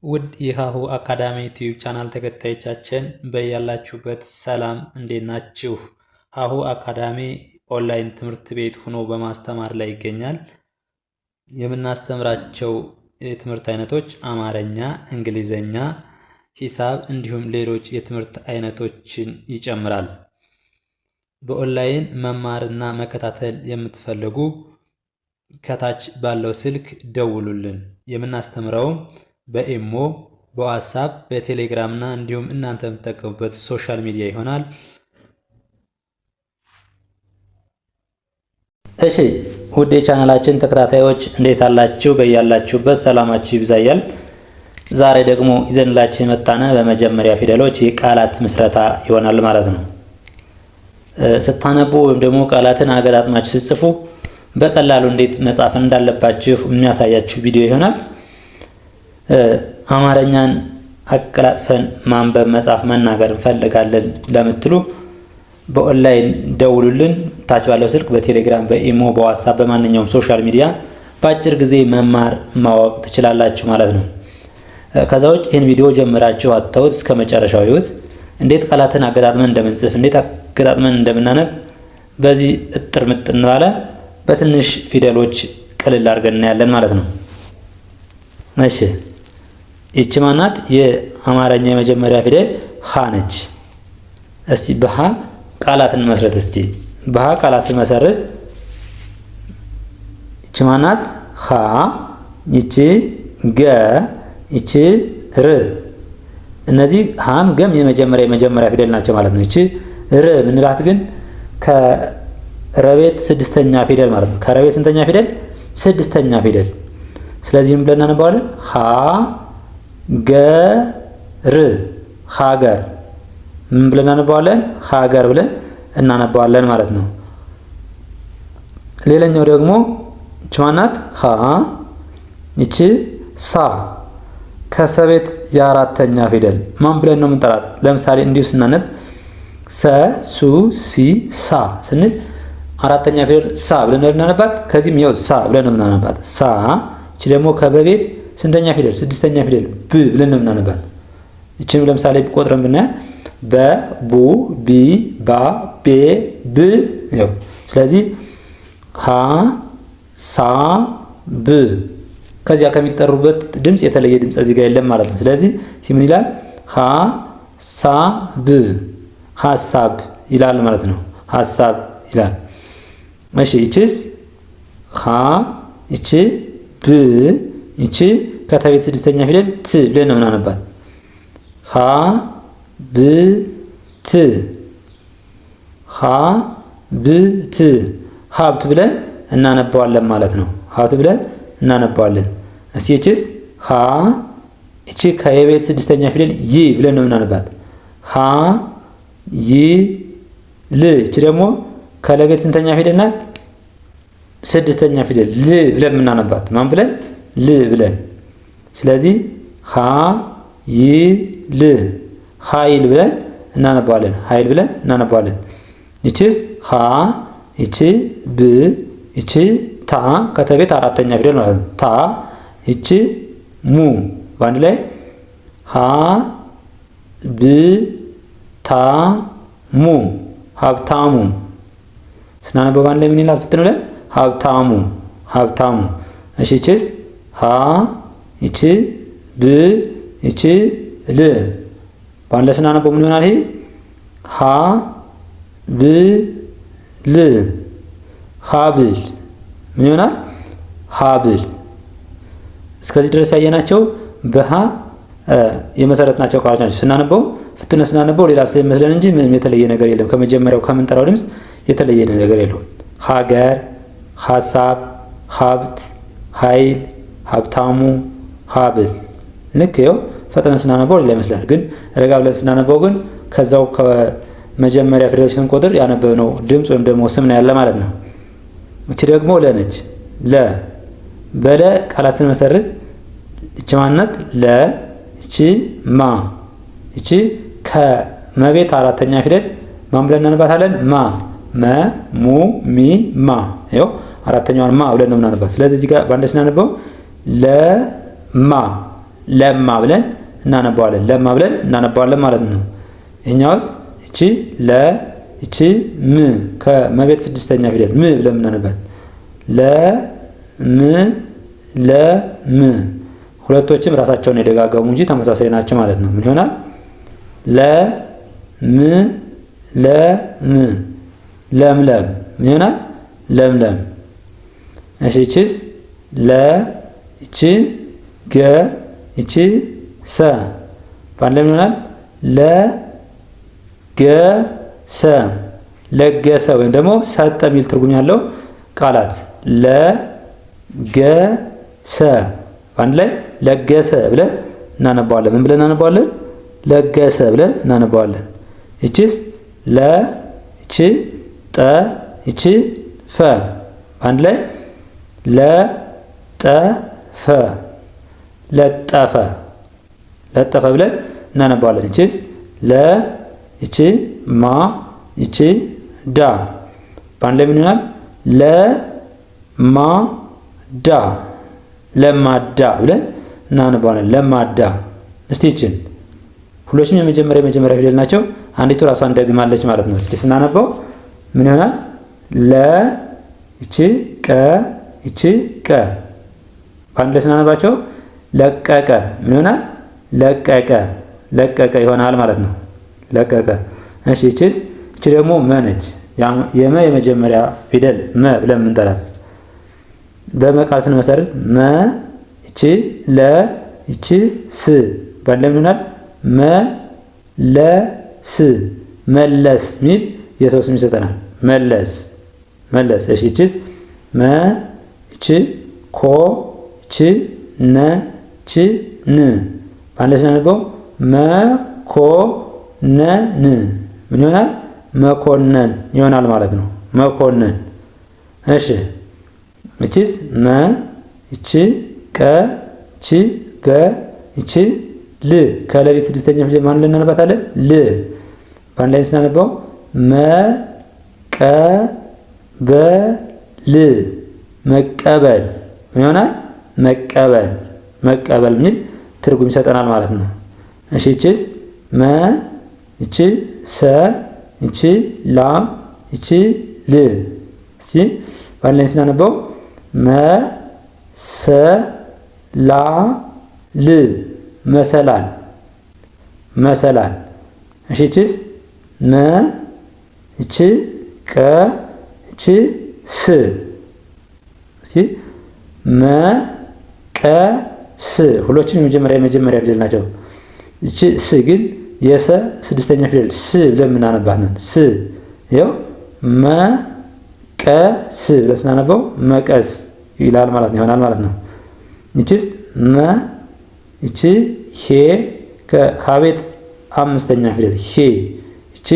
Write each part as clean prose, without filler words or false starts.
ውድ የሃሁ አካዳሚ ዩቲዩብ ቻናል ተከታዮቻችን በያላችሁበት ሰላም እንዴት ናችሁ? ሃሁ አካዳሚ ኦንላይን ትምህርት ቤት ሆኖ በማስተማር ላይ ይገኛል። የምናስተምራቸው የትምህርት አይነቶች አማርኛ፣ እንግሊዘኛ፣ ሂሳብ እንዲሁም ሌሎች የትምህርት አይነቶችን ይጨምራል። በኦንላይን መማርና መከታተል የምትፈልጉ ከታች ባለው ስልክ ደውሉልን። የምናስተምረውም በኢሞ፣ በዋትስአፕ፣ በቴሌግራም እና እንዲሁም እናንተ የምትጠቀሙበት ሶሻል ሚዲያ ይሆናል። እሺ ውድ የቻናላችን ተከታታዮች እንዴት አላችሁ? በያላችሁበት ሰላማችሁ ይብዛያል። ዛሬ ደግሞ ይዘንላችሁ የመጣነ በመጀመሪያ ፊደሎች የቃላት ምስረታ ይሆናል ማለት ነው። ስታነቡ ወይም ደግሞ ቃላትን አገጣጥማችሁ ስትጽፉ በቀላሉ እንዴት መጻፍ እንዳለባችሁ የሚያሳያችሁ ቪዲዮ ይሆናል። አማርኛን አቀላጥፈን ማንበብ፣ መጻፍ፣ መናገር እንፈልጋለን ለምትሉ በኦንላይን ደውሉልን። ታች ባለው ስልክ በቴሌግራም፣ በኢሞ፣ በዋትስአፕ በማንኛውም ሶሻል ሚዲያ በአጭር ጊዜ መማር ማወቅ ትችላላችሁ ማለት ነው። ከዛ ውጭ ይህን ቪዲዮ ጀምራችሁ አትተውት፣ እስከ መጨረሻው ይዩት። እንዴት ቃላትን አገጣጥመን እንደምንጽፍ፣ እንዴት አገጣጥመን እንደምናነብ በዚህ እጥር ምጥን ባለ በትንሽ ፊደሎች ቅልል አድርገን እናያለን ማለት ነው። እሺ ይቺ ማናት? የአማርኛ የመጀመሪያ ፊደል ሀ ነች። እስቲ በሀ ቃላትን መስረት። እስቲ በሀ ቃላት ስንመሰርት ይቺ ማናት? ሀ፣ ይቺ ገ፣ ይቺ ር። እነዚህ ሀም ገም የመጀመሪያ ፊደል ናቸው ማለት ነው። ይቺ ር ምንላት ግን ከረቤት ስድስተኛ ፊደል ማለት ነው። ከረቤት ስንተኛ ፊደል? ስድስተኛ ፊደል። ስለዚህ ምን ብለን እናነባዋለን? ሀ ገር፣ ሀገር። ምን ብለን እናነባዋለን? ሀገር ብለን እናነባዋለን ማለት ነው። ሌላኛው ደግሞ ይቺ ማናት? ሀ፣ ይቺ ሳ። ከሰቤት የአራተኛ ፊደል ማን ብለን ነው የምንጠራት? ለምሳሌ እንዲሁ ስናነብ ሰ፣ ሱ፣ ሲ፣ ሳ ስንል አራተኛ ፊደል ሳ ብለን ነው የምናነባት። ከዚህም ያው ሳ ብለን ነው የምናነባት። ሳ። ይቺ ደግሞ ከበቤት ስንተኛ ፊደል? ስድስተኛ ፊደል ብ ብለን ነው የምናነባት። ይቺንም ለምሳሌ ቆጥረን ብናያት በ፣ ቡ፣ ቢ፣ ባ፣ ቤ፣ ብ ያው። ስለዚህ ሀ፣ ሳ፣ ብ። ከዚያ ከሚጠሩበት ድምፅ የተለየ ድምፅ እዚህ ጋር የለም ማለት ነው። ስለዚህ ምን ይላል? ሀ፣ ሳ፣ ብ፣ ሀሳብ ይላል ማለት ነው። ሀሳብ ይላል። እሺ ይቺስ? ሀ፣ ይቺ ብ፣ ይቺ ከተቤት ስድስተኛ ፊደል ት ብለን ነው የምናነባት። ሀ፣ ብ፣ ት፣ ሀ፣ ብ፣ ት፣ ሀብት ብለን እናነባዋለን ማለት ነው። ሀብት ብለን እናነባዋለን። እስቲ ይቺስ? ሀ፣ ይቺ ከየቤት ስድስተኛ ፊደል ይ ብለን ነው የምናነባት። ሀ፣ ይ፣ ል። ይቺ ደግሞ ከለቤት ስንተኛ ፊደል ናት? ስድስተኛ ፊደል ል ብለን የምናነባት። ማን ብለን? ል ብለን። ስለዚህ ሀ፣ ይ፣ ል፣ ኃይል ብለን እናነባዋለን። ኃይል ብለን እናነባዋለን። ይቺስ? ሀ፣ ይቺ ብ፣ ይቺ ታ ከተቤት አራተኛ ፊደል ማለት ነው። ታ። ይቺ ሙ በአንድ ላይ ሀ፣ ብ፣ ታ፣ ሙ ሀብታሙ። ስናነበው በአንድ ላይ ምን ይላል? ፍጥን ብለን ሀብታሙ፣ ሀብታሙ። እሺ ይቺስ? ሀ፣ ይቺ ብ፣ ይቺ ል። በአንድ ላይ ስናነበው ምን ይሆናል? ይሄ ሀ፣ ብ፣ ል፣ ሀብል። ምን ይሆናል? ሀብል። እስከዚህ ድረስ ያየናቸው በሀ የመሰረትናቸው ቃሎች ናቸው። ስናነበው ፍጥነት ስናነበው ሌላ ስለሚመስለን እንጂ ምንም የተለየ ነገር የለም። ከመጀመሪያው ከምንጠራው ድምፅ የተለየ ነገር የለውም። ሀገር፣ ሀሳብ፣ ሀብት፣ ኃይል፣ ሀብታሙ፣ ሀብል። ልክ ይኸው ፈጥነን ስናነበው ሌላ ይመስላል፣ ግን ረጋ ብለን ስናነበው ግን ከዛው ከመጀመሪያ ፊደሎች ስንቆጥር ያነበብነው ድምፅ ወይም ደግሞ ስም ነው ያለ ማለት ነው። እቺ ደግሞ ለ ነች። ለ። በለ ቃላት ስንመሰርት እቺ ማናት? ለ። እቺ ማ። እቺ ከመቤት አራተኛ ፊደል ማን ብለን እናነባታለን? ማ። መ፣ ሙ፣ ሚ፣ ማ። ይኸው አራተኛዋን ማ ብለን ነው የምናነባት። ስለዚህ እዚህ ጋር በአንድ ስናነበው ለማ፣ ለማ ብለን እናነባዋለን። ለማ ብለን እናነባዋለን ማለት ነው። ይሄኛውስ እቺ ለ እቺ ም ከመቤት ስድስተኛ ፊደል ም ብለን እናነባት ለ ም ለ ም ሁለቶችም ራሳቸውን የደጋገሙ እንጂ ተመሳሳይ ናቸው ማለት ነው። ምን ይሆናል? ለ ም ለ ም ለምለም ምን ይሆናል? ለምለም። እሺ እቺስ ለ እቺ ገ እቺ ሰ በአንድ ላይ ምን ይሆናል? ለ ገ ሰ ለገሰ ወይም ደግሞ ሰጠ የሚል ትርጉም ያለው ቃላት ለ ገ ሰ በአንድ ላይ ለገሰ ብለን እናነባዋለን። ምን ብለን እናነባዋለን? ለገሰ ብለን እናነባዋለን። እቺስ ለ እቺ ጠ እቺ ፈ በአንድ ላይ ለጠፈ ለጠፈ ለጠፈ ብለን እናነባዋለን። እቺስ ለ እቺ ማ እቺ ዳ በአንድ ላይ ምን ይሆናል? ለማዳ ለማዳ ብለን እናነባዋለን። ለማዳ። እስቲ ይችን ሁሎችም የመጀመሪያ ፊደል ናቸው። አንዲቱ ራሷን ደግማለች ማለት ነው። እስኪ ስናነባው ምን ይሆናል? ለ እቺ ቀ እቺ ቀ በአንድ ላይ ስናነባቸው ለቀቀ ምን ይሆናል? ለቀቀ ለቀቀ ይሆናል ማለት ነው። ለቀቀ። እሺ እቺስ እቺ ደግሞ መ ነች። የመ የመጀመሪያ ፊደል መ ብለን የምንጠራት በመ ቃል ስንመሰርት መ እቺ ለ እቺ ስ በአንድ ላይ ምን ይሆናል? መ ለ ስ መለስ ሚል የሰው ስም ይሰጠናል። መለስ መለስ። እሺ እቺስ መ እቺ ኮ እቺ ነ እቺ ን በአንድ ላይ ስናነበው መኮነን ምን ይሆናል? መኮነን ይሆናል ማለት ነው። መኮነን። እሺ እቺስ መ እቺ ቀ እቺ በ እቺ ል ከለቤት ስድስተኛ ፊደል ማን ልናነባታለን? ል በአንድ ላይ ስናነባው መቀበል መቀበል ምን ይሆናል? መቀበል መቀበል የሚል ትርጉም ይሰጠናል ማለት ነው። እሺ እቺስ መ እቺ ሰ እቺ ላ እቺ ል እስቲ በአንድ ላይ ስናነበው መሰላል መሰላል መሰላል። እሺ እቺስ መ እቺ ቀ እቺ ስ እስቲ መ ቀ ስ ሁሎችም የመጀመሪያ ፊደል ናቸው። እቺ ስ ግን የሰ ስድስተኛ ፊደል ስ ብለን የምናነባት ነን። ስ ይኸው መ ቀ ስ ብለን ስናነበው መቀስ ይላል ማለት ነው ይሆናል ማለት ነው። እቺስ መ እቺ ሄ ከሀቤት አምስተኛ ፊደል ሄ እቺ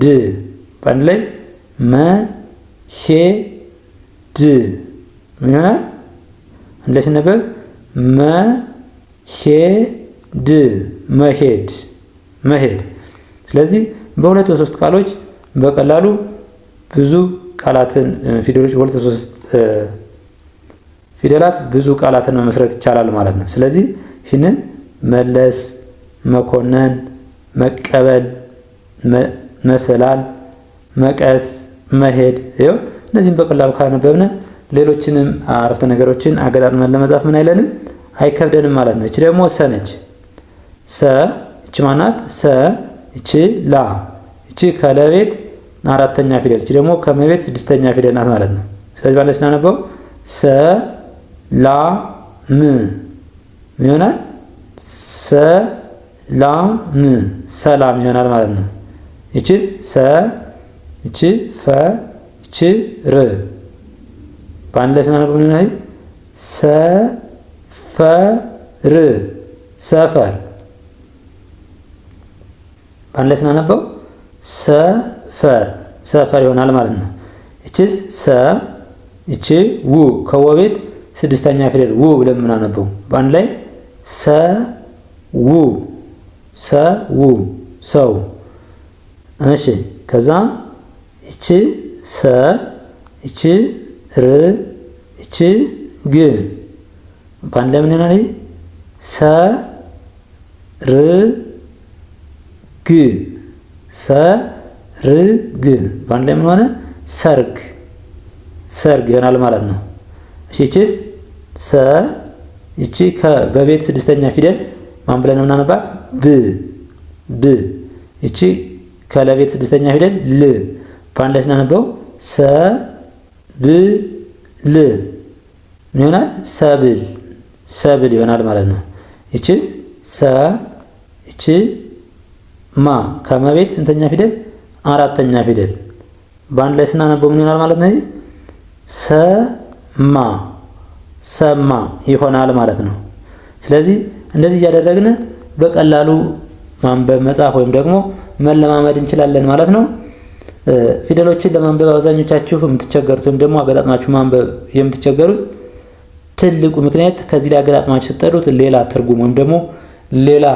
ድ በአንድ ላይ መ ሄ ድ ምን ይሆናል? አንድ ላይ ሲነበብ መ ሄ ድ መሄድ መሄድ። ስለዚህ በሁለት በሶስት ቃሎች በቀላሉ ብዙ ቃላትን ፊደሎች በሁለት በሶስት ፊደላት ብዙ ቃላትን መመስረት ይቻላል ማለት ነው። ስለዚህ ይህንን መለስ፣ መኮነን፣ መቀበል፣ መሰላል፣ መቀስ፣ መሄድ ይኸው እነዚህም በቀላሉ ካነበብን ሌሎችንም አረፍተ ነገሮችን አገጣጥመን ለመጻፍ ምን አይለንም አይከብደንም ማለት ነው። እቺ ደግሞ ሰ ነች። ሰ እቺ ማናት? ሰ እቺ ላ እቺ ከለቤት አራተኛ ፊደል እቺ ደግሞ ከመቤት ስድስተኛ ፊደል ናት ማለት ነው። ስለዚህ ባለ ስናነበው ሰ ላ ም ምን ይሆናል? ሰ ላ ም ሰላም ይሆናል ማለት ነው። እቺስ ሰ እቺ ፈ እቺ ር በአንድ ላይ ስናነበው ምን ይሆናል? ሰፈር ሰፈር በአንድ ላይ ስናነበው ሰፈር ሰፈር ይሆናል ማለት ነው። እቺስ ሰ እቺ ው ከወቤት ስድስተኛ ፊደል ው ብለን የምናነበው በአንድ ላይ ሰ ው ሰ ው ሰው። እሺ ከዛ እቺ ሰ እቺ ር እቺ ግ በአንድ ላይ ምን ይሆናል? ሰርግ ሰርግ በአንድ ላይ ምን ሆነ? ሰርግ ሰርግ ይሆናል ማለት ነው። እሺ እቺስ ሰ እቺ በቤት ስድስተኛ ፊደል ማን ብለን ነው የምናነባት? ብ ብ እቺ ከለቤት ስድስተኛ ፊደል ል በአንድ ላይ ስናነበው ሰ ብ ል ምን ይሆናል? ሰብል ሰብል ይሆናል ማለት ነው። እቺስ ሰ እቺ ማ ከመቤት ስንተኛ ፊደል? አራተኛ ፊደል በአንድ ላይ ስናነበው ምን ይሆናል ማለት ነው? ሰማ ሰማ ይሆናል ማለት ነው። ስለዚህ እንደዚህ እያደረግን በቀላሉ ማንበብ መጻፍ ወይም ደግሞ መለማመድ እንችላለን ማለት ነው። ፊደሎችን ለማንበብ አብዛኞቻችሁ የምትቸገሩት ወይም ደግሞ አገጣጥማችሁ ማንበብ የምትቸገሩት ትልቁ ምክንያት ከዚህ ላይ አገጣጥማችሁ ስትጠሩት ሌላ ትርጉም ወይም ደግሞ ሌላ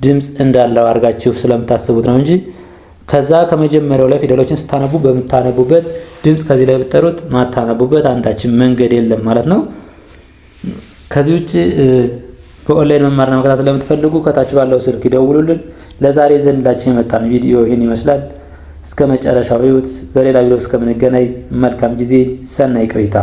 ድምፅ እንዳለው አድርጋችሁ ስለምታስቡት ነው እንጂ ከዛ ከመጀመሪያው ላይ ፊደሎችን ስታነቡ በምታነቡበት ድምፅ ከዚህ ላይ ብትጠሩት ማታነቡበት አንዳችን መንገድ የለም ማለት ነው። ከዚህ ውጭ በኦንላይን መማርና መከታተል ለምትፈልጉ ከታች ባለው ስልክ ይደውሉልን። ለዛሬ ዘንድላችን የመጣን ቪዲዮ ይህን ይመስላል። እስከ መጨረሻው ይዩት። በሌላ ቪዲዮ እስከምንገናኝ መልካም ጊዜ፣ ሰናይ ቆይታ